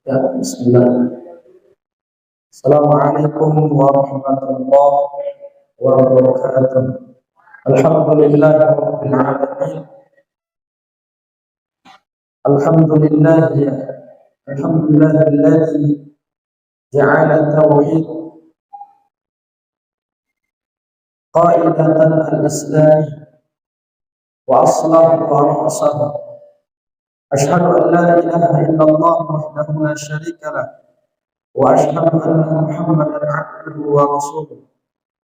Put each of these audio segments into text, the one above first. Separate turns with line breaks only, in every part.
Ya, bismillah. Assalamualaikum warahmatullahi wabarakatuh. Alhamdulillahirabbil alamin. Alhamdulillah alhamdulillahilladzi ja'ala tauhid qaidatan al-islam wa aslahu wa ra'sahu. Ashhadu an la ilaha illallah wahdahu la syarika lah. وأشهد أن محمدا عبده ورسوله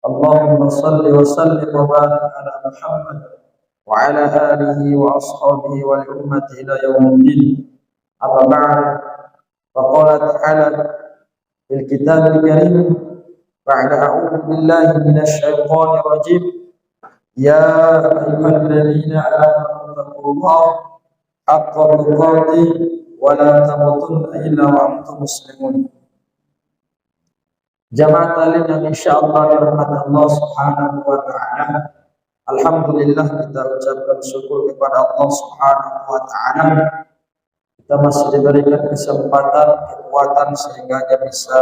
اللهم صل وسلم وبارك على محمد وعلى آله وأصحابه والأمة إلى يوم الدين. أما بعد فقال تعالى في الكتاب الكريم بعد أعوذ بالله من الشيطان الرجيم يا أيها الذين آمنوا اتقوا الله حق تقاته ولا تموتن إلا وأنتم مسلمون. Jamaah talim yang insyaallah dirahmati Allah Subhanahu wa taala. Alhamdulillah kita ucapkan syukur kepada Allah Subhanahu wa taala. Kita masih diberikan kesempatan, kekuatan sehingga bisa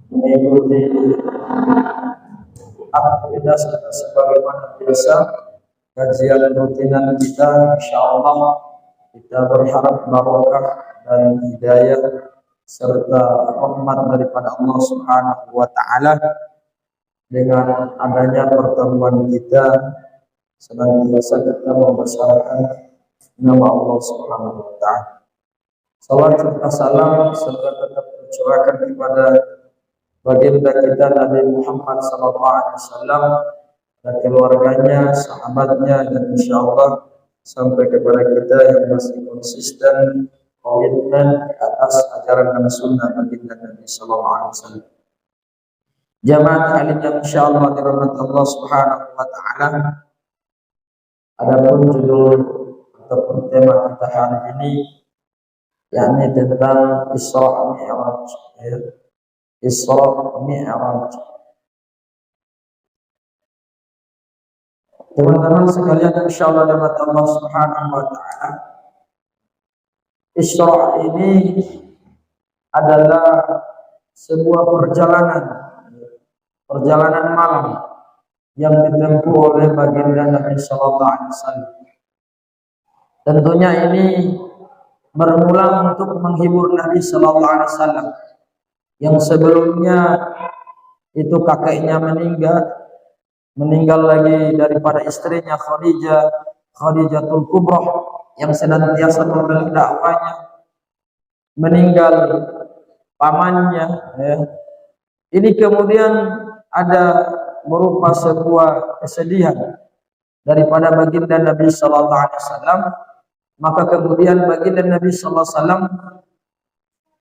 mengikuti aktivitas kita sebagaimana biasa kajian rutinan kita. Insyaallah kita berharap barokah dan hidayah serta rahmat daripada Allah Subhanahu wa taala. Dengan adanya pertemuan kita senantiasa kita membesarkan nama Allah Subhanahu wa taala. Salam serta salam serta tetap tercurahkan kepada baginda kita Nabi Muhammad sallallahu alaihi wasallam dan keluarganya, sahabatnya, dan insyaallah sampai kepada kita yang masih konsisten komitmen ke atas ajaran dan sunnah baginda Nabi sallallahu alaihi wasallam. Jamaah alim yang insyaallah dirahmati Allah Subhanahu wa taala. Adapun judul ataupun tema kita hari ini yakni tentang Isra Mi'raj. Isra Mi'raj. Teman-teman sekalian insyaallah dirahmati Allah Subhanahu wa taala. Isra ini adalah sebuah perjalanan malam yang ditempuh oleh baginda Nabi sallallahu alaihi wasallam. Tentunya ini bermula untuk menghibur Nabi sallallahu alaihi wasallam yang sebelumnya itu kakeknya meninggal lagi daripada istrinya Khadijatul Kubra yang senantiasa membela dakwahnya, meninggal pamannya. Ini kemudian ada berupa sebuah kesedihan daripada baginda Nabi sallallahu alaihi wasallam. Maka kemudian baginda Nabi sallallahu alaihi wasallam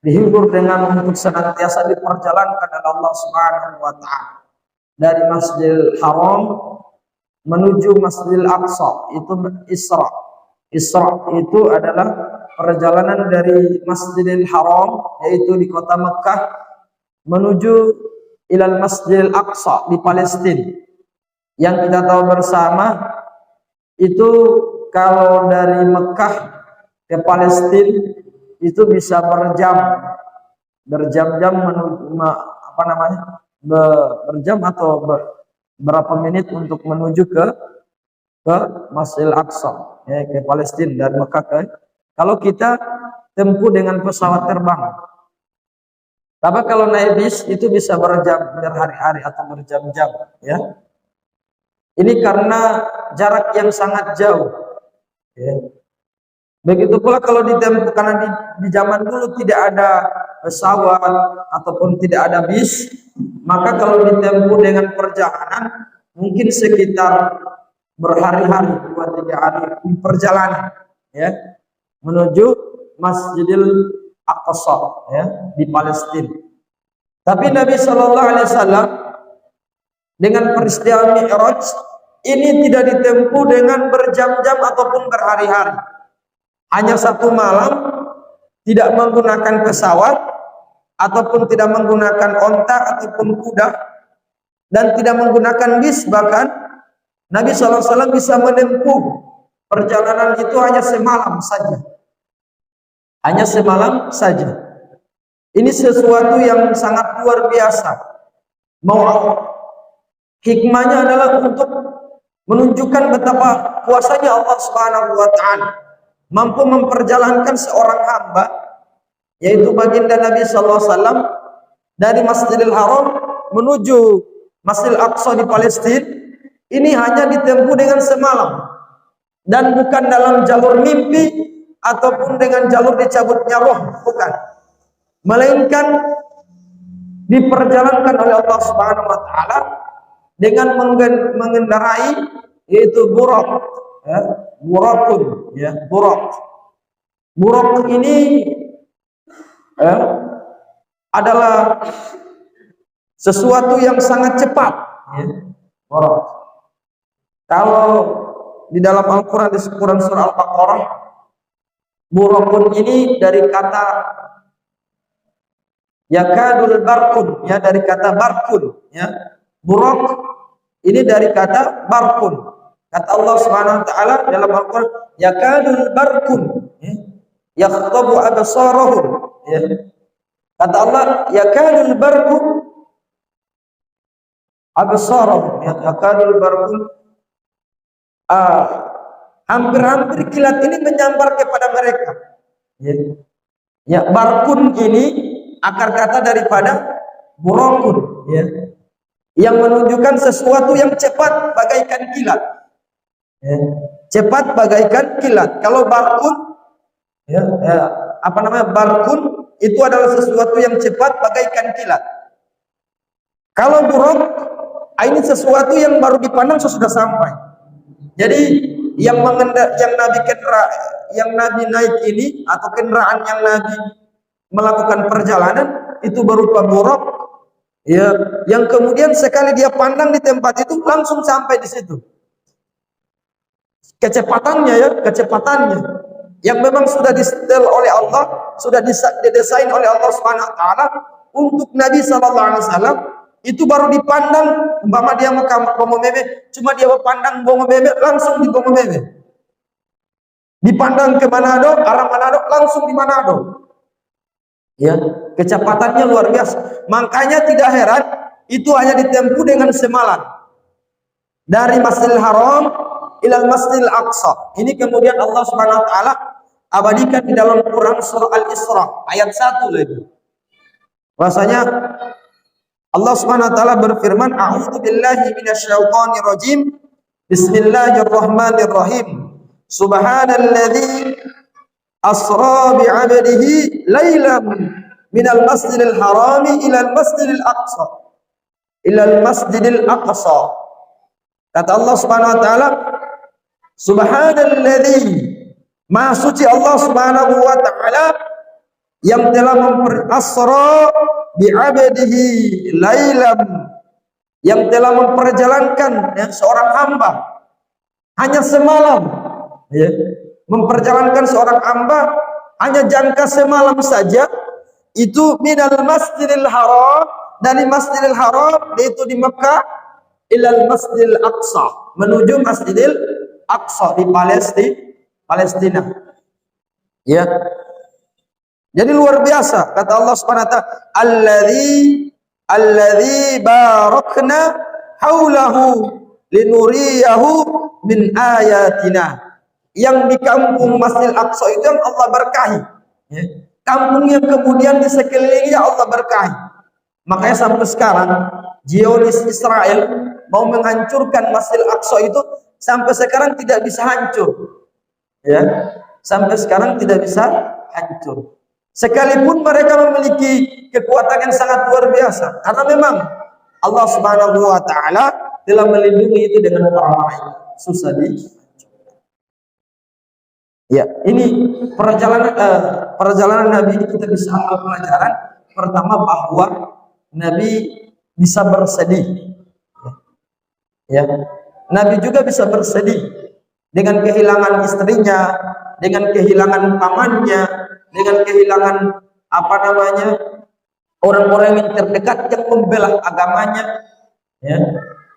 dihibur dengan untuk senantiasa diperjalankan oleh Allah Subhanahu wa taala dari Masjidil Haram menuju Masjidil Aqsa. Itu Isra. Isra itu adalah perjalanan dari Masjidil Haram, yaitu di kota Mekah, menuju ilal Masjidil Aqsa di Palestina. Yang kita tahu bersama itu kalau dari Mekah ke Palestina itu bisa berjam-jam berjam atau berapa menit untuk menuju ke Masjidil Aqsa, ke Palestina dari Mekah ke. Kalau kita tempuh dengan pesawat terbang, tapi kalau naik bis itu bisa berhari-hari atau berjam-jam, ya. Ini karena jarak yang sangat jauh, ya. Begitu pula kalau ditempuh, karena di zaman dulu tidak ada pesawat ataupun tidak ada bis, maka kalau ditempuh dengan perjalanan mungkin sekitar berhari-hari, 2-3 hari di perjalanan, ya, menuju Masjidil Aqsa, ya, di Palestina. Tapi Nabi sallallahu alaihi wasallam dengan peristiwa Mi'raj ini tidak ditempuh dengan berjam-jam ataupun berhari-hari. Hanya satu malam, tidak menggunakan pesawat ataupun tidak menggunakan onta ataupun kuda dan tidak menggunakan bis. Bahkan Nabi SAW bisa menempuh perjalanan itu hanya semalam saja. hanya semalam saja. Ini sesuatu yang sangat luar biasa. Mau hikmahnya adalah untuk menunjukkan betapa kuasanya Allah Subhanahu wa taala mampu memperjalankan seorang hamba, yaitu baginda Nabi sallallahu alaihi wasallam, dari Masjidil Haram menuju Masjidil Aqsa di Palestina. Ini hanya ditempuh dengan semalam dan bukan dalam jalur mimpi ataupun dengan jalur dicabutnya roh, bukan, melainkan diperjalankan oleh Allah Subhanahu wa taala dengan mengendarai, yaitu burak, ya, burakun, ya, burak. Burak ini adalah sesuatu yang sangat cepat, ya, burak. Kalau di dalam Al-Quran, di Quran surah Al-Baqarah, burakun ini dari kata yakadul barkun, ya, dari kata barkun, ya. Burak ini dari kata barkun. Kata Allah Subhanahu wa taala dalam Al-Quran, yakadul barkun, ya, yakhtabu absarahum, ya. Kata Allah, yakadul barkun absarahum, ya, yakadul barkun, hampir-hampir kilat ini menyambar kepada mereka, ya. Ya, barkun ini akar kata daripada burakun, ya, yang menunjukkan sesuatu yang cepat bagaikan kilat, ya. Cepat bagaikan kilat. Kalau barkun, ya, apa namanya, barkun itu adalah sesuatu yang cepat bagaikan kilat. Kalau burak, ini sesuatu yang baru dipandang sesudah sampai. Jadi yang Nabi naik ini, atau kendaraan yang Nabi melakukan perjalanan itu berupa burak, ya, yang kemudian sekali dia pandang di tempat itu langsung sampai di situ. Kecepatannya, ya, kecepatannya yang memang sudah disetel oleh Allah, sudah didesain oleh Allah Subhanahu wa taala untuk Nabi sallallahu alaihi wasallam. Itu baru dipandang, umpama dia mau bongo meme, cuma dia pandang bongo meme, langsung di bongo meme. Dipandang ke Manado, arah Manado, langsung di Manado. Ya, kecepatannya luar biasa. Makanya tidak heran itu hanya ditempuh dengan semalam. Dari Masjidil Haram ilal Masjidil Aqsa. Ini kemudian Allah Subhanahu wa taala abadikan di dalam Quran surah Al-Isra ayat 1 lagi. Rasanya Allah Subhanahu wa taala berfirman, a'udzu billahi minasyaitonir rajim. Bismillahirrahmanirrahim. Subhanalladzi asra bi 'abdihi lailan minal masjidil harami ilal masjidil aqsa. Ilal masjidil aqsa. Kata Allah Subhanahu wa taala, Subhanalladzi, Maha suci Allah Subhanahu wa taala yang telah asra bi'abdihi lailam, yang telah memperjalankan, ya, seorang hamba hanya semalam, ya, memperjalankan seorang hamba hanya jangka semalam saja, itu minal Masjidil Haram, dari Masjidil Haram, yaitu di Mekah, ilal Masjidil Aqsa, menuju Masjidil Aqsa di Palestina, ya. Jadi luar biasa, kata Allah Subhanahu wa taala, alladzi barakna haulahu linuriyahu min ayatina. Yang di kampung Masjidil Aqsa itu yang Allah berkahi, ya. Kampung yang kemudian di sekelilingnya Allah berkahi. Makanya sampai sekarang Zionis Israel mau menghancurkan Masjidil Aqsa itu, sampai sekarang tidak bisa hancur, ya. Sampai sekarang tidak bisa hancur. Sekalipun mereka memiliki kekuatan yang sangat luar biasa, karena memang Allah Subhanahu wa taala telah melindungi itu dengan para malaikat. Susah ya, ini perjalanan Nabi ini kita bisa ambil pelajaran pertama bahwa Nabi bisa bersedih. Ya, Nabi juga bisa bersedih dengan kehilangan istrinya, dengan kehilangan pamannya, dengan kehilangan orang-orang yang terdekat yang membela agamanya, ya.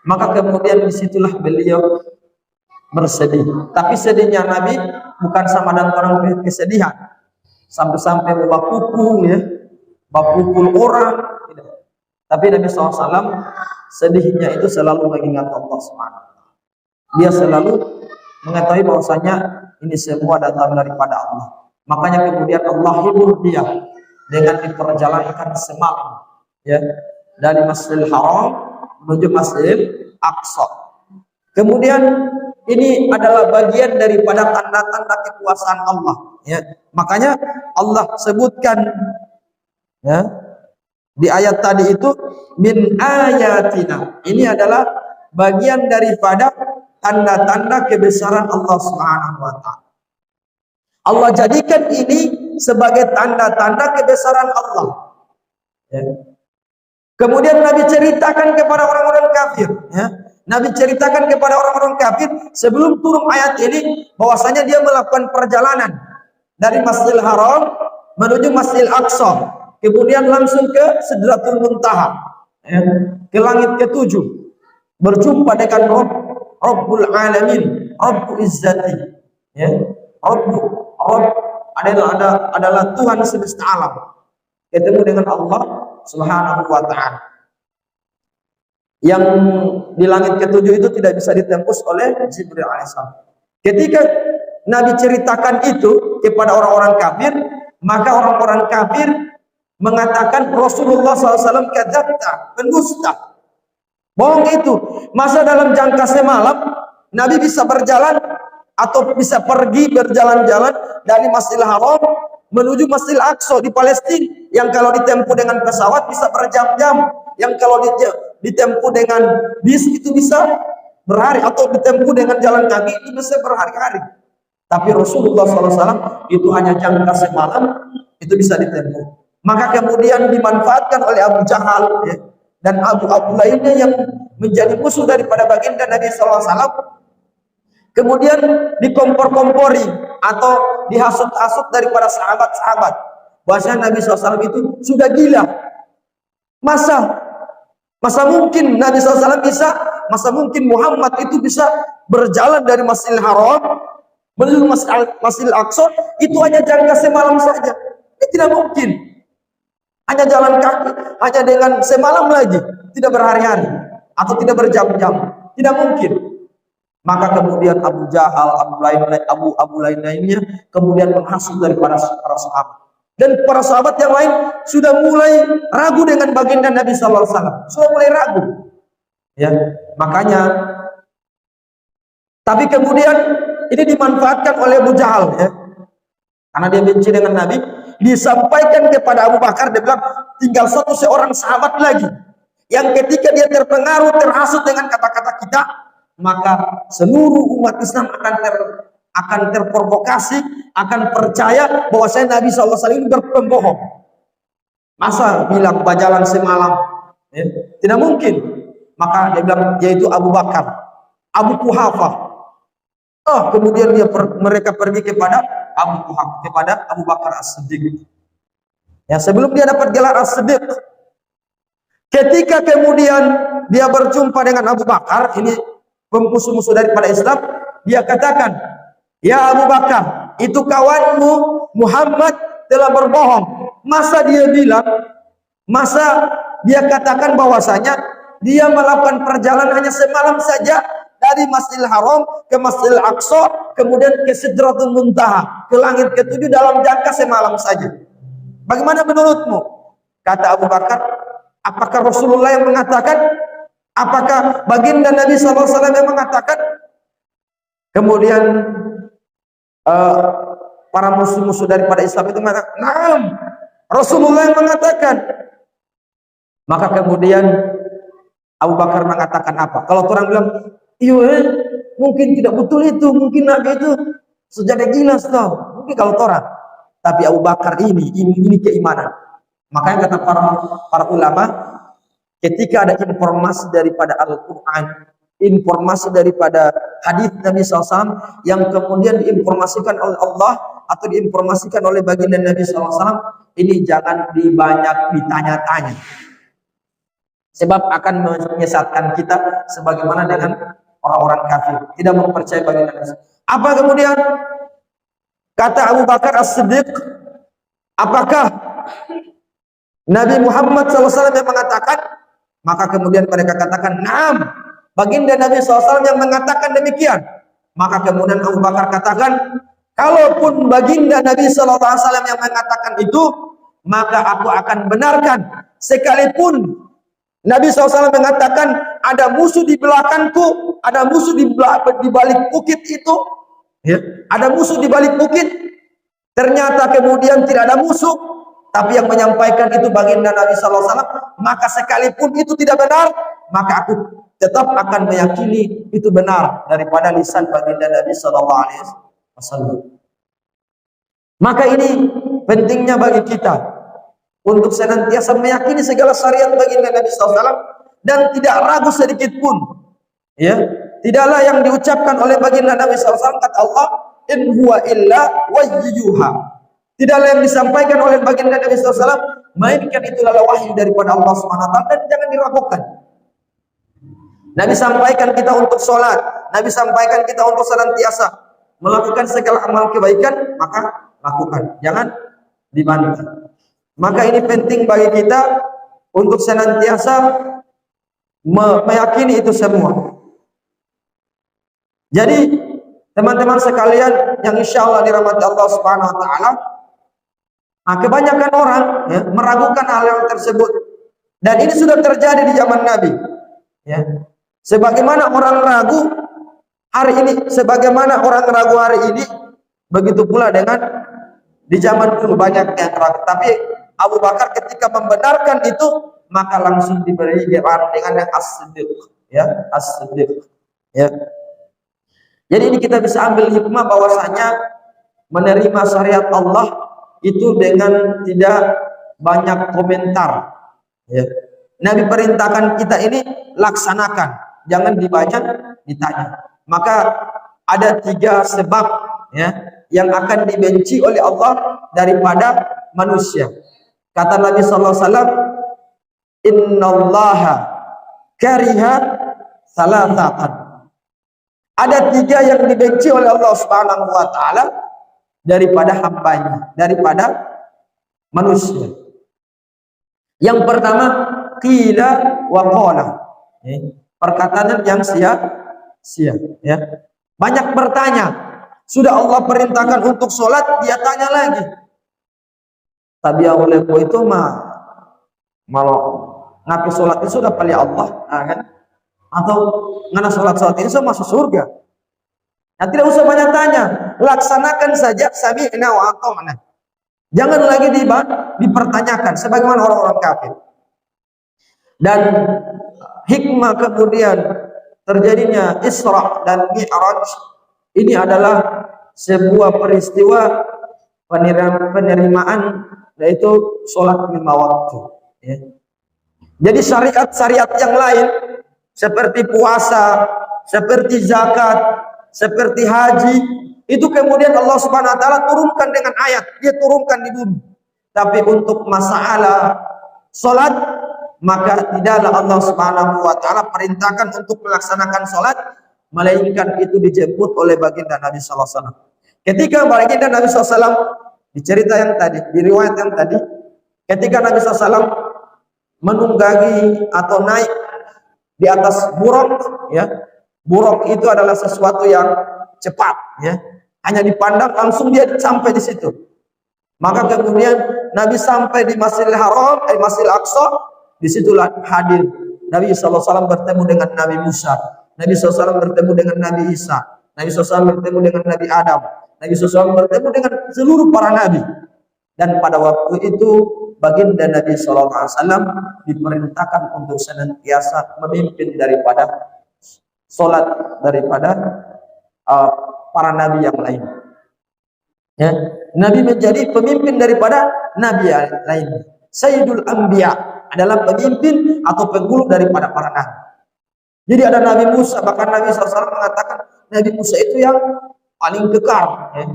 Maka kemudian disitulah beliau bersedih. Tapi sedihnya Nabi bukan sama dengan orang kesedihan. sampai-sampai membapukul ya, bapukul orang. Tidak. Tapi Nabi SAW sedihnya itu selalu mengingat Allah SWT. Dia selalu mengetahui bahwasanya ini semua datang daripada Allah. Makanya kemudian Allah hibur dia dengan diperjalankan semalam ya, dari Masjidil Haram menuju Masjidil Aqsa. Kemudian ini adalah bagian daripada tanda-tanda kekuasaan Allah ya. Makanya Allah sebutkan ya di ayat tadi itu min ayatina. Ini adalah bagian daripada tanda-tanda kebesaran Allah Subhanahu wa taala. Allah jadikan ini sebagai tanda-tanda kebesaran Allah. Ya. Kemudian Nabi ceritakan kepada orang-orang kafir. Ya. Nabi ceritakan kepada orang-orang kafir sebelum turun ayat ini bahwasanya dia melakukan perjalanan dari Masjidil Haram menuju Masjidil Aqsa. Kemudian langsung ke Sidratul Muntaha. Ya. Ke langit ketujuh. Berjumpa dengan Rabbul Alamin, Rabbul Izzati. Ya. Rabb adalah Tuhan semesta alam. Ketemu dengan Allah Subhanahu wa taala. Yang di langit ketujuh itu tidak bisa ditembus oleh Jibril alaihissalam. Ketika Nabi ceritakan itu kepada orang-orang kafir, maka orang-orang kafir mengatakan Rasulullah SAW kadzabta, pendusta. Bohong itu. Masa dalam jangka semalam Nabi bisa berjalan atau bisa pergi berjalan-jalan dari Masjidil Haram menuju Masjidil Aqsa di Palestina, yang kalau ditempuh dengan pesawat bisa berjam-jam, yang kalau ditempuh dengan bis itu bisa berhari, atau ditempuh dengan jalan kaki itu bisa berhari-hari. Tapi Rasulullah SAW itu hanya jangka semalam itu bisa ditempuh. Maka kemudian dimanfaatkan oleh Abu Jahal ya, dan Abu lainnya yang menjadi musuh daripada baginda Nabi SAW. Kemudian dikompor-kompori atau dihasut-hasut daripada sahabat-sahabat bahwasanya Nabi SAW itu sudah gila. Masa mungkin Nabi SAW bisa, masa mungkin Muhammad itu bisa berjalan dari Masjidil Haram menuju Masjidil Aqsa itu hanya jangka semalam saja. Ini tidak mungkin. Hanya jalan kaki, hanya dengan semalam lagi, tidak berhari-hari atau tidak berjam-jam. Tidak mungkin. Maka kemudian Abu Jahal, Abu lainnya kemudian menghasut daripada para sahabat. Dan para sahabat yang lain sudah mulai ragu dengan baginda Nabi sallallahu alaihi wasallam. Sudah mulai ragu. Ya, makanya tapi kemudian ini dimanfaatkan oleh Abu Jahal ya. Karena dia benci dengan Nabi, disampaikan kepada Abu Bakar, dia bilang tinggal seorang sahabat lagi yang ketika dia terpengaruh, terhasut dengan kata-kata kita, maka seluruh umat Islam akan terprovokasi, akan percaya bahwasanya Nabi SAW ini berpembohong. Masa bilang berjalan semalam ya? Tidak mungkin. Maka dia bilang yaitu Abu Bakar, Abu Quhafah. Kemudian mereka pergi kepada Abu Quhafah, kepada Abu Bakar As-Siddiq. Ya, sebelum dia dapat gelar As-Siddiq. Ketika kemudian dia berjumpa dengan Abu Bakar, ini musuh-musuh daripada Islam, dia katakan, "Ya Abu Bakar, itu kawanmu Muhammad telah berbohong." Masa dia katakan bahwasanya dia melakukan perjalanan hanya semalam saja dari Masjidil Haram ke Masjidil Aqsa, kemudian ke Sidratul Muntaha, ke langit ketujuh dalam jangka semalam saja. Bagaimana menurutmu? Kata Abu Bakar, apakah Rasulullah yang mengatakan? Apakah baginda Nabi SAW yang mengatakan? Kemudian para musuh-musuh daripada Islam itu mengatakan, "Naam, Rasulullah yang mengatakan." Maka kemudian Abu Bakar mengatakan apa? Kalau orang bilang, "Iya, mungkin tidak betul itu, mungkin Nabi itu sejadi gila tau." Mungkin kalau orang. Tapi Abu Bakar ini keimanan. Makanya kata para ulama, ketika ada informasi daripada Al-Quran, informasi daripada hadis Nabi SAW yang kemudian diinformasikan oleh Allah atau diinformasikan oleh baginda Nabi SAW, ini jangan dibanyak ditanya-tanya. Sebab akan menyesatkan kita sebagaimana dengan orang-orang kafir, tidak mempercayai baginda Nabi. Apa kemudian kata Abu Bakar As-Siddiq? Apakah Nabi Muhammad SAW yang mengatakan? Maka kemudian mereka katakan, "Naam." Baginda Nabi SAW yang mengatakan demikian. Maka kemudian Abu Bakar katakan, "Kalaupun baginda Nabi SAW yang mengatakan itu, maka aku akan benarkan. Sekalipun Nabi SAW mengatakan ada musuh di belakangku, ada musuh di balik bukit itu, ya, ada musuh di balik bukit. Ternyata kemudian tidak ada musuh, tapi yang menyampaikan itu baginda Nabi SAW. Maka sekalipun itu tidak benar, maka aku tetap akan meyakini itu benar daripada lisan baginda Nabi SAW. Maka ini pentingnya bagi kita untuk senantiasa meyakini segala syariat baginda Nabi SAW dan tidak ragu sedikit pun. Ya, tidaklah yang diucapkan oleh baginda Nabi SAW kata Allah, "In huwa illa wahyuha." Tidaklah yang disampaikan oleh baginda Nabi SAW melainkan itulah wahyu daripada Allah SWT, dan jangan diragukan. Nabi sampaikan kita untuk sholat, Nabi sampaikan kita untuk senantiasa melakukan segala amal kebaikan, maka lakukan, jangan dibantah. Maka ini penting bagi kita untuk senantiasa meyakini itu semua. Jadi teman-teman sekalian yang insya Allah dirahmati Allah Subhanahu Wa Taala, nah, kebanyakan orang ya, meragukan hal yang tersebut, dan ini sudah terjadi di zaman Nabi. Ya, sebagaimana orang ragu hari ini, sebagaimana orang ragu hari ini, begitu pula dengan di zaman dulu banyak yang ragu. Tapi Abu Bakar ketika membenarkan itu, maka langsung diberi gelar dengan yang as-siddiq, ya, as-siddiq, ya. Jadi ini kita bisa ambil hikmah bahwasanya menerima syariat Allah itu dengan tidak banyak komentar, ya. Nabi perintahkan kita ini laksanakan, jangan dibaca, ditanya. Maka ada 3 sebab, ya, yang akan dibenci oleh Allah daripada manusia. Kata Nabi sallallahu alaihi wasallam, "Innallaha kariha salasatan." Ada 3 yang dibenci oleh Allah Subhanahu wa taala daripada hambanya, daripada manusia. Yang pertama, qila wa qala. Perkataan yang sia-sia, ya. Banyak bertanya. Sudah Allah perintahkan untuk sholat, dia tanya lagi. Tabiya oleh itu mah malah ngapi sholat itu sudah pilih Allah, kan? Atau ngana sholat ini sudah masuk surga. Nah, tidak usah banyak tanya, laksanakan saja sami'na wa ata'na. Jangan lagi dipertanyakan sebagaimana orang-orang kafir. Dan hikmah kemudian terjadinya Isra dan Mi'raj ini adalah sebuah peristiwa penerimaan, yaitu sholat 5 waktu, ya. Jadi syariat-syariat yang lain seperti puasa, seperti zakat, seperti haji, itu kemudian Allah Subhanahu wa taala turunkan dengan ayat, dia turunkan di bumi. Tapi untuk masalah sholat, maka tidaklah Allah Subhanahu wa taala perintahkan untuk melaksanakan sholat, melainkan itu dijemput oleh baginda Nabi sallallahu alaihi wasallam. Ketika baginda Nabi sallallahu alaihi wasallam, di cerita yang tadi, di riwayat yang tadi, ketika Nabi SAW menunggangi atau naik di atas buruk, ya, buruk itu adalah sesuatu yang cepat, ya, hanya dipandang langsung dia sampai di situ. Maka kemudian Nabi sampai di Masjidil Haram, Masjidil Aqsa, disitulah hadir Nabi SAW bertemu dengan Nabi Musa, Nabi SAW bertemu dengan Nabi Isa, Nabi SAW bertemu dengan Nabi Adam, Nabi SAW bertemu dengan seluruh para nabi. Dan pada waktu itu baginda Nabi SAW diperintahkan untuk senantiasa memimpin daripada sholat daripada para nabi yang lain, ya. Nabi menjadi pemimpin daripada nabi yang lain. Sayyidul Anbiya adalah pemimpin atau penghulu daripada para nabi. Jadi ada Nabi Musa, bahkan Nabi SAW mengatakan Nabi Musa itu yang paling kekar, ya.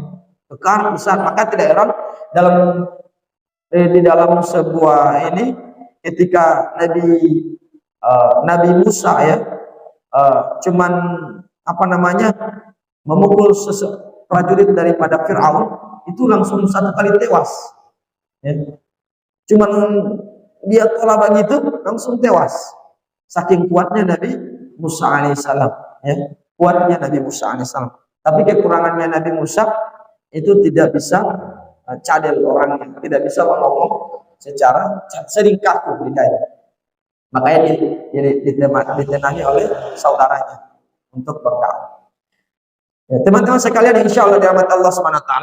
Kekar besar. Maka tidak heran di dalam sebuah ini ketika Nabi Musa, ya, cuman memukul prajurit daripada Fir'aun, itu langsung 1 kali tewas. Ya. Cuman dia tolak begitu langsung tewas. Saking kuatnya Nabi Musa alaihissalam. Ya. Kuatnya Nabi Musa alaihissalam. Tapi kekurangannya Nabi Musa itu tidak bisa cadel orangnya, tidak bisa ngomong secara sering kaku lidahnya. Makanya ditenangi oleh saudaranya untuk berkah. Ya, teman-teman sekalian, insya Allah dirahmati Allah SWT,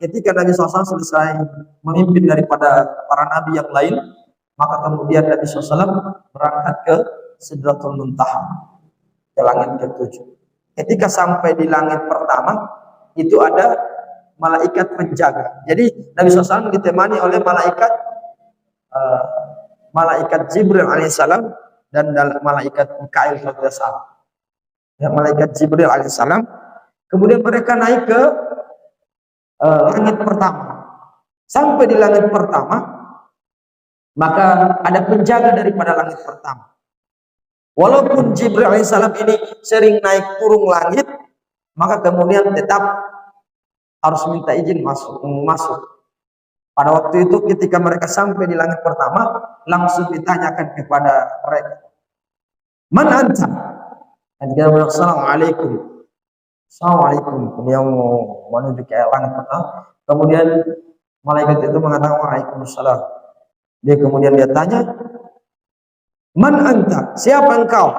ketika Nabi SAW selesai memimpin daripada para nabi yang lain, maka kemudian Nabi SAW berangkat ke Sidratul Muntaha, ke langit ke-7. Ketika sampai di langit pertama, itu ada malaikat penjaga. Jadi Nabi SAW ditemani oleh malaikat Jibril alaihissalam dan malaikat Mikail alaihissalam. Ya, malaikat Jibril alaihissalam. Kemudian mereka naik ke langit pertama. Sampai di langit pertama, maka ada penjaga daripada langit pertama. Walaupun Jibril alaihissalam ini sering naik turun langit, maka kemudian tetap harus minta izin masuk. Pada waktu itu ketika mereka sampai di langit pertama, langsung ditanyakan kepada mereka, "Man anta?" Dan dia bilang, "Assalamualaikum." Assalamualaikum. Dia mau menuju ke langit pertama. Kemudian malaikat itu mengatakan, "Waalaikumsalam." Dia tanya, "Man anta?" Siapa engkau?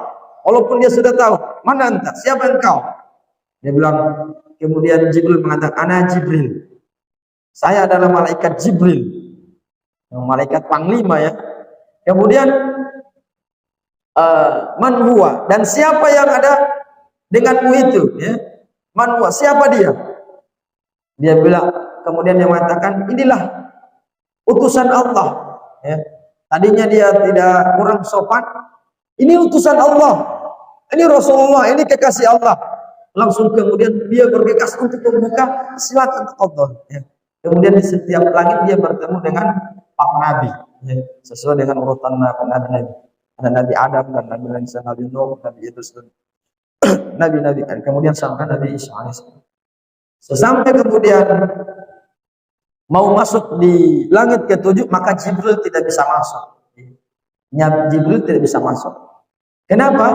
Walaupun dia sudah tahu, "Man anta?" Siapa engkau? Dia bilang, kemudian Jibril mengatakan, "Ana Jibril." Saya adalah malaikat Jibril. Malaikat panglima ya. Kemudian man huwa, dan siapa yang ada denganmu itu ya? Man huwa, siapa dia? Dia bilang, kemudian dia mengatakan, "Inilah utusan Allah." Ya. Tadinya dia tidak kurang sopan. "Ini utusan Allah. Ini Rasulullah, ini kekasih Allah." Langsung kemudian dia bergegas untuk membuka, "Silakan tafadhol." Ya. Kemudian di setiap langit dia bertemu dengan Pak Nabi, ya. Sesuai dengan urutan Nabi. Ada Nabi Adam dan Nabi Isa, Nabi Nuh, Nabi Idris, Nabi-Nabi. Kemudian sampai Nabi Isa alaihissalam. Sesampai kemudian mau masuk di langit ke-7, maka Jibril tidak bisa masuk. Jibril tidak bisa masuk. Kenapa?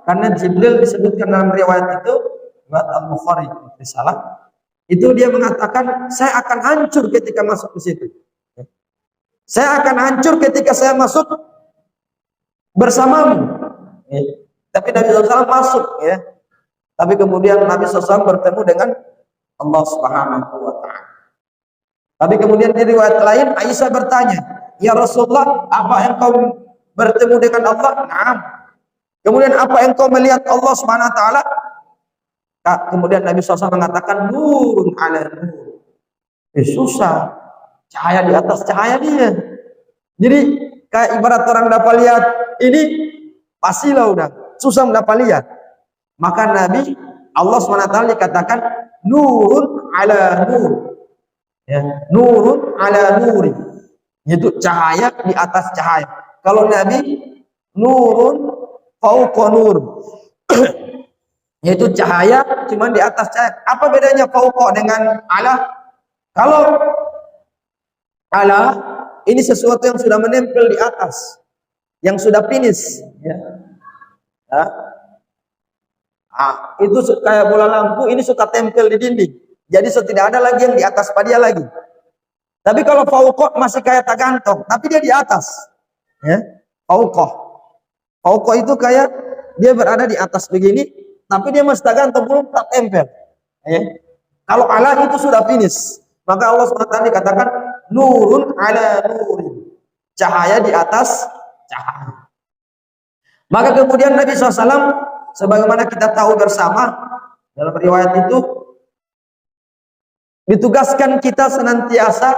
Karena Jibril disebutkan dalam riwayat itu, riwayat Al-Bukhari, risalah, itu dia mengatakan, "Saya akan hancur ketika masuk ke situ. Saya akan hancur ketika saya masuk bersamamu." Ya. Tapi Nabi SAW masuk ya. Tapi kemudian Nabi SAW bertemu dengan Allah Subhanahu wa ta'ala. Tapi kemudian di riwayat lain Aisyah bertanya, "Ya Rasulullah, apa yang kau bertemu dengan Allah?" "Naam." "Kemudian apa yang kau melihat Allah Subhanahu wa ta'ala?" Kemudian Nabi SAW mengatakan, "Nurun ala nur." Susah, cahaya di atas cahaya dia. Jadi kayak ibarat orang dapat lihat ini pastilah udah susah mendapat lihat. Maka Nabi Allah SWT dikatakan nurun ala nur. Ya, nurun ala nuri. Itu cahaya di atas cahaya. Kalau Nabi nurun fauqa nur. Yaitu cahaya cuma di atas cahaya. Apa bedanya fauqa dengan ala? Kalau ala ini sesuatu yang sudah menempel di atas, yang sudah finish ya. Itu kayak bola lampu, ini suka tempel di dinding. Jadi tidak ada lagi yang di atas pada dia lagi. Tapi kalau fauqa masih kayak tergantung, tapi dia di atas. Ya. Fauqa. Fauqa itu kayak dia berada di atas begini, tapi dia masih tergantung, belum tak tempel. Ya. Kalau ala itu sudah finish, maka Allah SWT dikatakan nurun ala nurin. Cahaya di atas cahaya. Maka kemudian Nabi SAW, sebagaimana kita tahu bersama dalam riwayat itu, ditugaskan kita senantiasa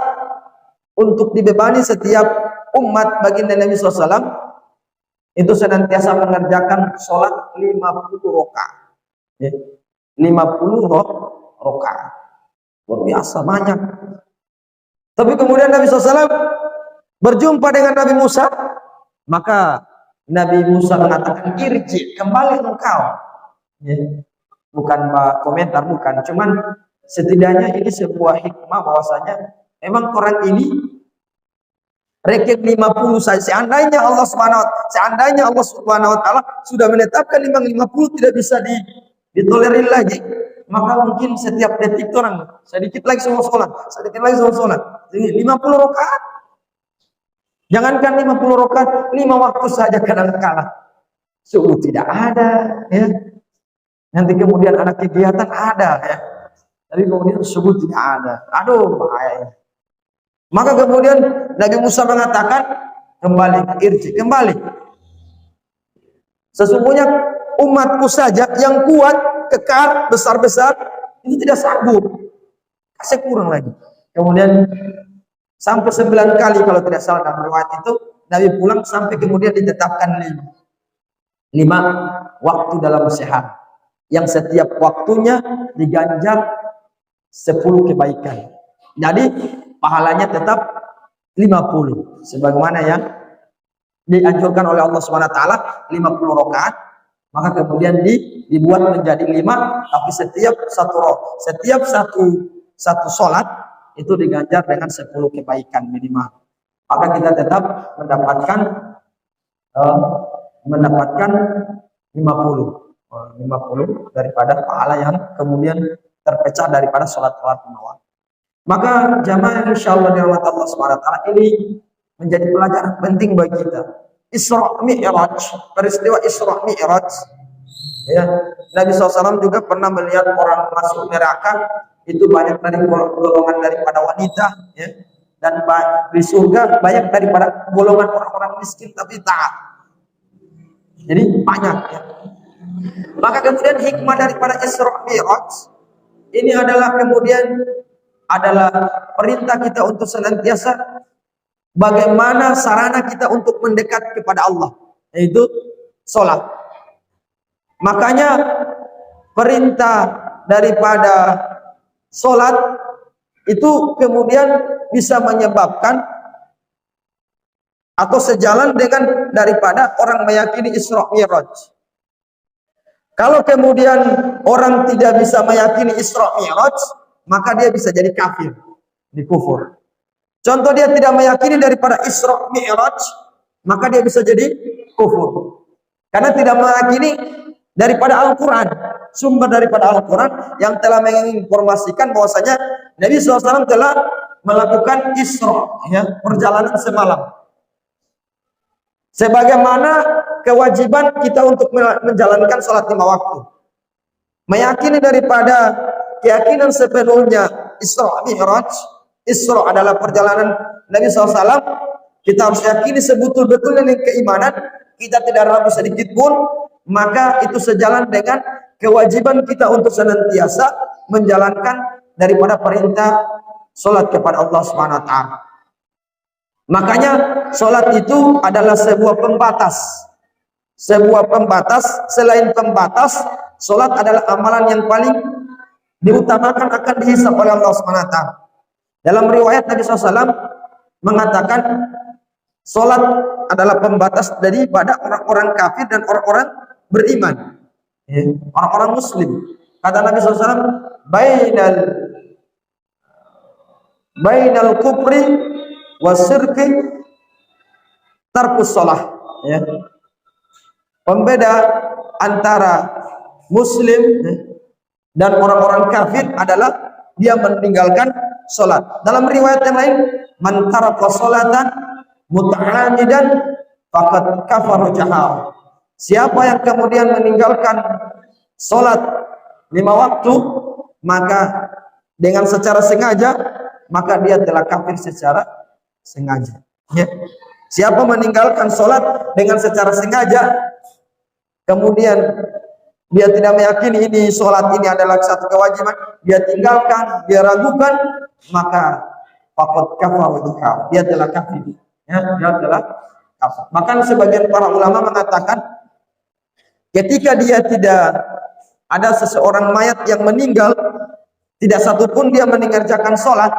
untuk dibebani setiap umat baginda Nabi SAW itu senantiasa mengerjakan sholat 50 rakaat. 50 rakaat. Luar biasa banyak. Tapi kemudian Nabi SAW berjumpa dengan Nabi Musa, maka Nabi Musa mengatakan, "Irji, kembali engkau." Ya. Bukan komentar, bukan. Cuman setidaknya ini sebuah hikmah bahwasanya memang orang ini Ranking 50 saja. Seandainya Allah Subhanahu wa taala sudah menetapkan 50 tidak bisa ditolerir lagi, maka mungkin setiap detik orang sedikit lagi semua sholat, sedikit lagi semua sholat. Jadi 50 rakaat. Jangankan 50 rakaat, 5 waktu saja kadang-kala subuh tidak ada, ya. Nanti kemudian ada kegiatan ada, ya. Tapi kemudian subuh tidak ada. Aduh, bahaya. Maka kemudian Nabi Musa mengatakan, kembali. Sesungguhnya umatku saja yang kuat, kekar, besar-besar, itu tidak sanggup. Kasih kurang lagi. Kemudian sampai 9 kali kalau tidak salah dalam riwayat itu, Nabi pulang sampai kemudian ditetapkan 5 waktu dalam sehat. Yang setiap waktunya diganjar 10 kebaikan. Jadi pahalanya tetap 50 sebagaimana yang dianjurkan oleh Allah Subhanahu wa taala 50 rakaat, maka kemudian dibuat menjadi 5, tapi setiap satu salat itu diganjar dengan 10 kebaikan minimal. Maka kita tetap mendapatkan 50 daripada pahala yang kemudian terpecah daripada sholat-sholat nawafil. Maka jamaah yang insyaallah dirahmati Allah Subhanahu wa taala, ini menjadi pelajaran penting bagi kita. Isra Mi'raj, peristiwa Isra Mi'raj, ya, Nabi SAW juga pernah melihat orang masuk neraka itu banyak dari golongan daripada wanita, ya, dan di surga banyak daripada golongan orang-orang miskin tapi taat. Jadi banyak, ya. Maka kemudian hikmah daripada Isra Mi'raj ini adalah perintah kita untuk senantiasa bagaimana sarana kita untuk mendekat kepada Allah, yaitu sholat. Makanya perintah daripada sholat itu kemudian bisa menyebabkan atau sejalan dengan daripada orang meyakini Isra Mi'raj. Kalau kemudian orang tidak bisa meyakini Isra Mi'raj, maka dia bisa jadi kafir, di kufur. Contoh, dia tidak meyakini daripada Isra Mi'raj, maka dia bisa jadi kufur. Karena tidak meyakini daripada Al-Quran, sumber daripada Al-Quran yang telah menginformasikan bahwasanya Nabi SAW telah melakukan Isra, ya, perjalanan semalam. Sebagaimana kewajiban kita untuk menjalankan sholat 5 waktu. Meyakini daripada keyakinan sepenuhnya Isra Mi'raj, Isra adalah perjalanan Nabi SAW, kita harus yakini sebetul-betulnya dengan keimanan, kita tidak ragu sedikit pun, maka itu sejalan dengan kewajiban kita untuk senantiasa menjalankan daripada perintah sholat kepada Allah Subhanahu wa taala. Makanya sholat itu adalah sebuah pembatas. Selain pembatas, sholat adalah amalan yang paling diutamakan akan dihisab oleh Allah Subhanahu wa taala. Dalam riwayat Nabi SAW mengatakan sholat adalah pembatas daripada orang-orang kafir dan orang-orang beriman, orang-orang muslim. Kata Nabi SAW, bainal kufri wasirki tarkus sholah, ya. Pembeda antara muslim dan orang-orang kafir adalah dia meninggalkan sholat. Dalam riwayat yang lain, man taraka sholatan muta'amidan faqad kafara jahar. Siapa yang kemudian meninggalkan sholat 5 waktu, maka dengan secara sengaja, maka dia telah kafir secara sengaja, ya. Siapa meninggalkan sholat dengan secara sengaja, kemudian dia tidak meyakini ini sholat ini adalah satu kewajiban, dia tinggalkan, dia ragukan, maka faqad kafara jahar, dia telah kafir, ya, dia telah kafir. Bahkan sebagian para ulama mengatakan, ketika dia tidak ada seseorang mayat yang meninggal, tidak satupun dia mengerjakan sholat,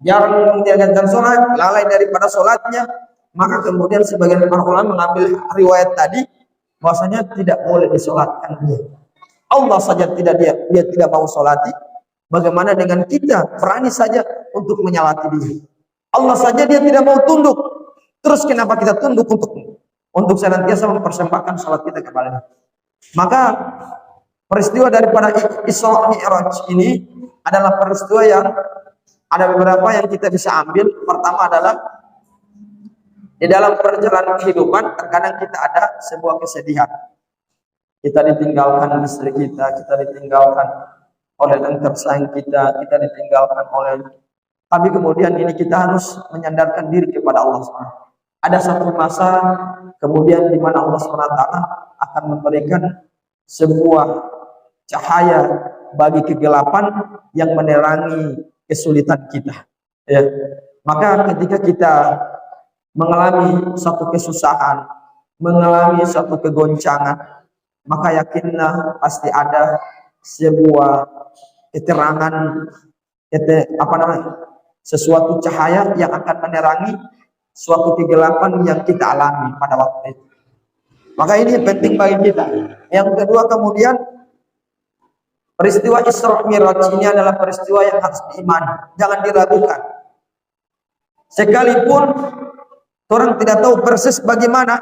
jarang mengerjakan sholat, lalai daripada sholatnya, maka kemudian sebagian para ulama mengambil riwayat tadi bahwasanya tidak boleh disolatkan dia. Allah saja dia tidak mau sholati, bagaimana dengan kita berani saja untuk menyalati dia? Allah saja dia tidak mau tunduk, Terus kenapa kita tunduk untuk senantiasa mempersembahkan salat kita kepada. Maka peristiwa daripada Isra Mi'raj ini adalah peristiwa yang ada beberapa yang kita bisa ambil. Pertama adalah di dalam perjalanan kehidupan terkadang kita ada sebuah kesedihan. Kita ditinggalkan istri kita ditinggalkan oleh yang tersayang kita ditinggalkan oleh. Tapi kemudian ini kita harus menyandarkan diri kepada Allah SWT. Ada satu masa kemudian di mana Allah SWT akan memberikan sebuah cahaya bagi kegelapan yang menerangi kesulitan kita. Ya. Maka ketika kita mengalami satu kesusahan, mengalami satu kegoncangan, maka yakinlah pasti ada sebuah keterangan, sesuatu cahaya yang akan menerangi suatu kegelapan yang kita alami pada waktu itu. Maka ini penting bagi kita. Yang kedua kemudian, peristiwa Isra Mi'raj ini adalah peristiwa yang harus diimani, jangan diragukan. Sekalipun orang tidak tahu persis bagaimana,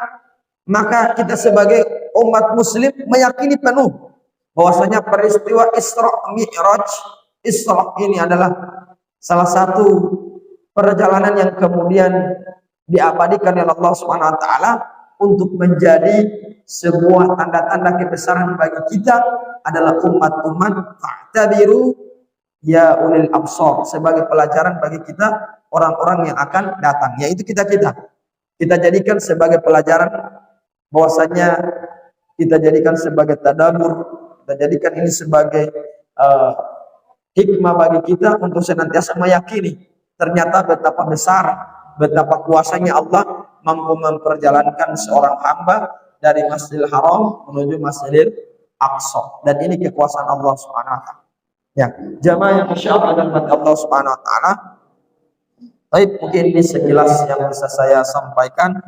maka kita sebagai umat muslim meyakini penuh bahwasanya peristiwa Isra Mi'raj, Isra ini adalah salah satu perjalanan yang kemudian diabadikan oleh Allah Subhanahu wa taala untuk menjadi sebuah tanda-tanda kebesaran bagi kita adalah umat-umat fa'tabiru ya ulil absar, sebagai pelajaran bagi kita orang-orang yang akan datang, yaitu kita jadikan sebagai pelajaran, bahwasanya kita jadikan sebagai tadabbur, kita jadikan ini sebagai hikmah bagi kita untuk senantiasa meyakini ternyata betapa besar, betapa kuasanya Allah mampu memperjalankan seorang hamba dari Masjidil Haram menuju Masjidil Aqsa, dan ini kekuasaan Allah Subhanahu wa taala. Ya, jamaah yang masyaallah dan Allah Subhanahu wa taala. Baik, mungkin ini sekilas yang bisa saya sampaikan.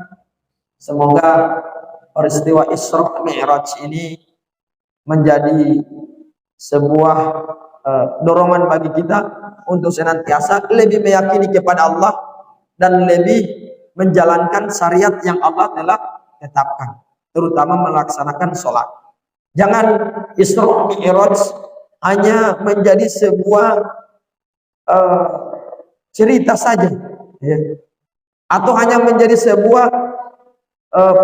Semoga peristiwa Isra Mi'raj ini menjadi sebuah dorongan bagi kita untuk senantiasa lebih meyakini kepada Allah dan lebih menjalankan syariat yang Allah telah tetapkan, terutama melaksanakan sholat. Jangan Isra Mi'raj hanya menjadi sebuah cerita saja, ya, atau hanya menjadi sebuah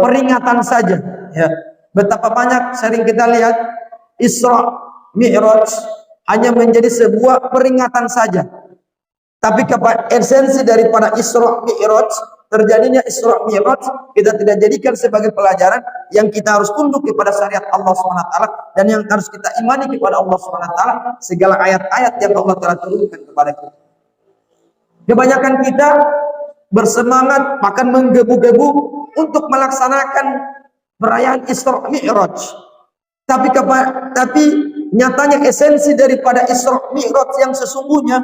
peringatan saja. Ya. Betapa banyak sering kita lihat Isra Mi'raj hanya menjadi sebuah peringatan saja. Tapi esensi daripada Isra Mi'raj, terjadinya Isra Mi'raj, kita tidak jadikan sebagai pelajaran yang kita harus tunduk kepada syariat Allah SWT, dan yang harus kita imani kepada Allah SWT segala ayat-ayat yang Allah telah turunkan kepada kita. Kebanyakan kita bersemangat, bahkan menggebu-gebu untuk melaksanakan perayaan Isra Mi'raj. Tapi nyatanya esensi daripada Isra Mi'raj yang sesungguhnya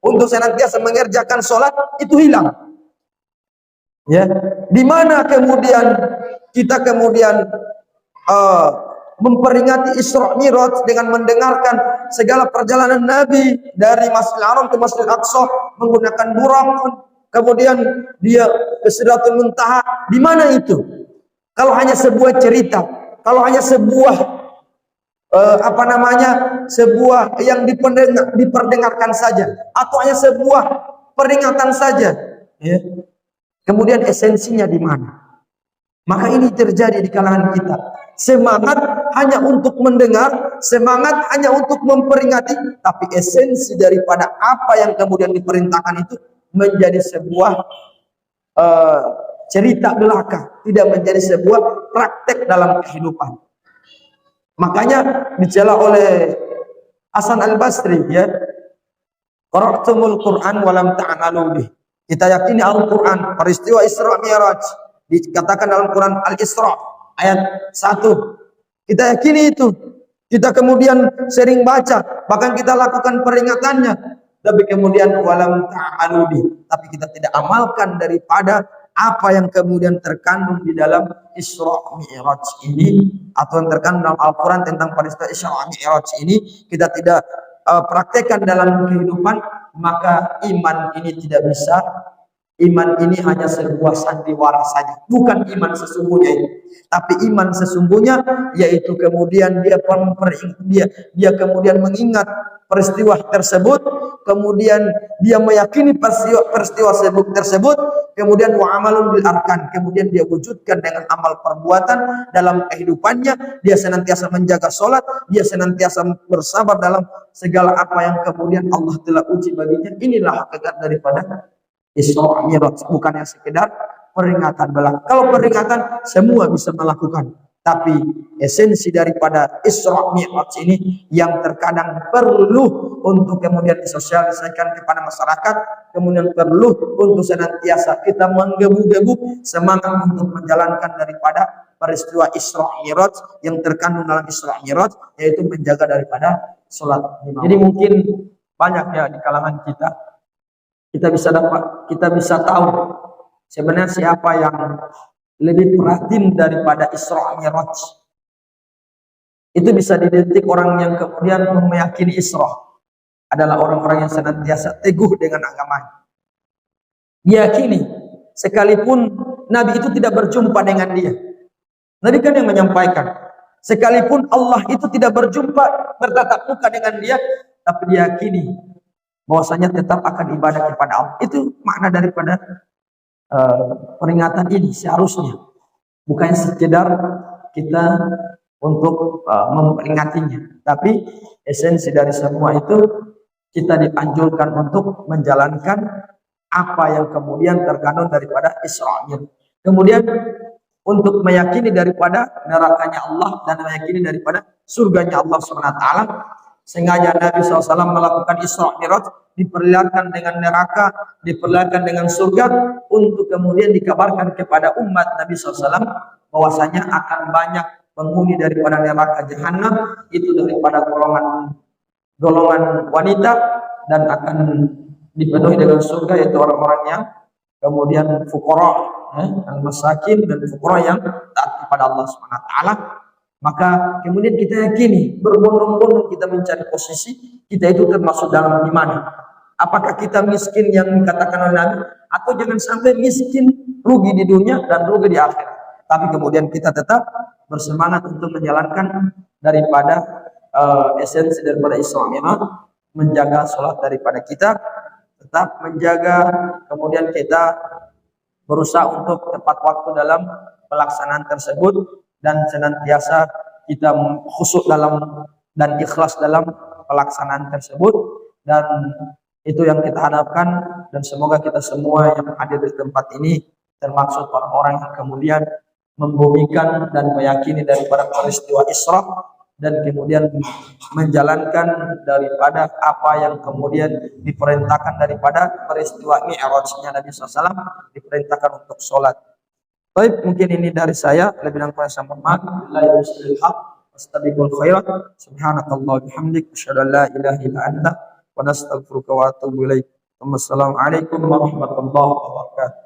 untuk senantiasa mengerjakan sholat itu hilang. Ya, di mana kemudian kita memperingati Isra Mi'raj dengan mendengarkan segala perjalanan Nabi dari Masjidil Haram ke Masjidil Aqsa menggunakan buraq, kemudian dia ke Sidratul Muntaha. Di mana itu? Kalau hanya sebuah cerita, kalau hanya sebuah sebuah yang diperdengarkan saja, atau hanya sebuah peringatan saja, ya. Kemudian esensinya di mana? Maka ini terjadi di kalangan kita. Semangat hanya untuk mendengar, semangat hanya untuk memperingati, tapi esensi daripada apa yang kemudian diperintahkan itu menjadi sebuah cerita belaka, tidak menjadi sebuah praktek dalam kehidupan. Makanya dicela oleh Hasan Al-Basri, ya, qara'tumul Qur'an walam ta'malu bih. Kita yakini Al-Qur'an, peristiwa Isra Mi'raj dikatakan dalam Quran Al-Isra ayat 1. Kita yakini itu. Kita kemudian sering baca, bahkan kita lakukan peringatannya, tapi kemudian walam ta'malu bih, tapi kita tidak amalkan daripada apa yang kemudian terkandung di dalam Isra Mi'raj ini, atau yang terkandung dalam Al-Quran tentang peristiwa Isra Mi'raj ini, kita tidak praktekkan dalam kehidupan, maka iman ini tidak bisa Iman ini hanya sebuah sandiwara saja, bukan iman sesungguhnya itu. Tapi iman sesungguhnya yaitu kemudian dia kemudian mengingat peristiwa tersebut, kemudian dia meyakini peristiwa tersebut, kemudian wa amalun bil arkan, kemudian dia wujudkan dengan amal perbuatan dalam kehidupannya. Dia senantiasa menjaga sholat, dia senantiasa bersabar dalam segala apa yang kemudian Allah telah uji baginya. Inilah hakikat daripada Isra Mi'raj, bukannya sekedar peringatan belaka. Kalau peringatan semua bisa melakukan, tapi esensi daripada Isra Mi'raj ini yang terkadang perlu untuk kemudian disosialisasikan kepada masyarakat, kemudian perlu untuk senantiasa kita menggebu-gebu semangat untuk menjalankan daripada peristiwa Isra Mi'raj yang terkandung dalam Isra Mi'raj, yaitu menjaga daripada sholat. Jadi mungkin banyak ya di kalangan kita bisa tahu sebenarnya siapa yang lebih perhatian daripada Isra Mi'raj. Itu bisa didetik orang yang kemudian meyakini Isra adalah orang-orang yang senantiasa teguh dengan agamanya. Diyakini sekalipun Nabi itu tidak berjumpa dengan dia. Nabi kan yang menyampaikan, sekalipun Allah itu tidak berjumpa bertatap muka dengan dia, tapi diyakini bahwasanya tetap akan ibadah kepada Allah. Itu makna daripada peringatan ini seharusnya, bukan sekedar kita untuk memperingatinya, tapi esensi dari semua itu kita dianjurkan untuk menjalankan apa yang kemudian terkandung daripada Isra Mi'raj. Kemudian untuk meyakini daripada nerakanya Allah dan meyakini daripada surganya Allah SWT. Sengaja Nabi SAW melakukan Isra Mi'raj, diperlihatkan dengan neraka, diperlihatkan dengan surga, untuk kemudian dikabarkan kepada umat Nabi SAW bahwasanya akan banyak penghuni daripada neraka jahanam, itu daripada golongan wanita, dan akan dipenuhi dengan surga, yaitu orang-orang yang kemudian fuqara, al-masakin dan fuqara yang taat kepada Allah SWT. Maka kemudian kita yakini, berbondong-bondong kita mencari posisi, kita itu termasuk dalam di mana? Apakah kita miskin yang dikatakan oleh Nabi, atau jangan sampai miskin, rugi di dunia dan rugi di akhirat. Tapi kemudian kita tetap bersemangat untuk menjalankan daripada esensi daripada Isra Mi'raj, menjaga sholat daripada kita, tetap menjaga, kemudian kita berusaha untuk tepat waktu dalam pelaksanaan tersebut, dan senantiasa kita khusyuk dalam dan ikhlas dalam pelaksanaan tersebut. Dan itu yang kita harapkan, dan semoga kita semua yang hadir di tempat ini termasuk orang-orang yang kemudian membumikan dan meyakini daripada peristiwa Isra, dan kemudian menjalankan daripada apa yang kemudian diperintahkan daripada peristiwa Mi'rajnya Nabi SAW, diperintahkan untuk sholat. Baik, mungkin ini dari saya. Lebih dan kurang saya mohon maaf. Astaghfirul khairat. Subhanakallah bihamdik. Asyhadu an la ilaha illa anta wa nastaghfiruka wa atubu ilaik. Wassalamualaikum warahmatullahi wabarakatuh.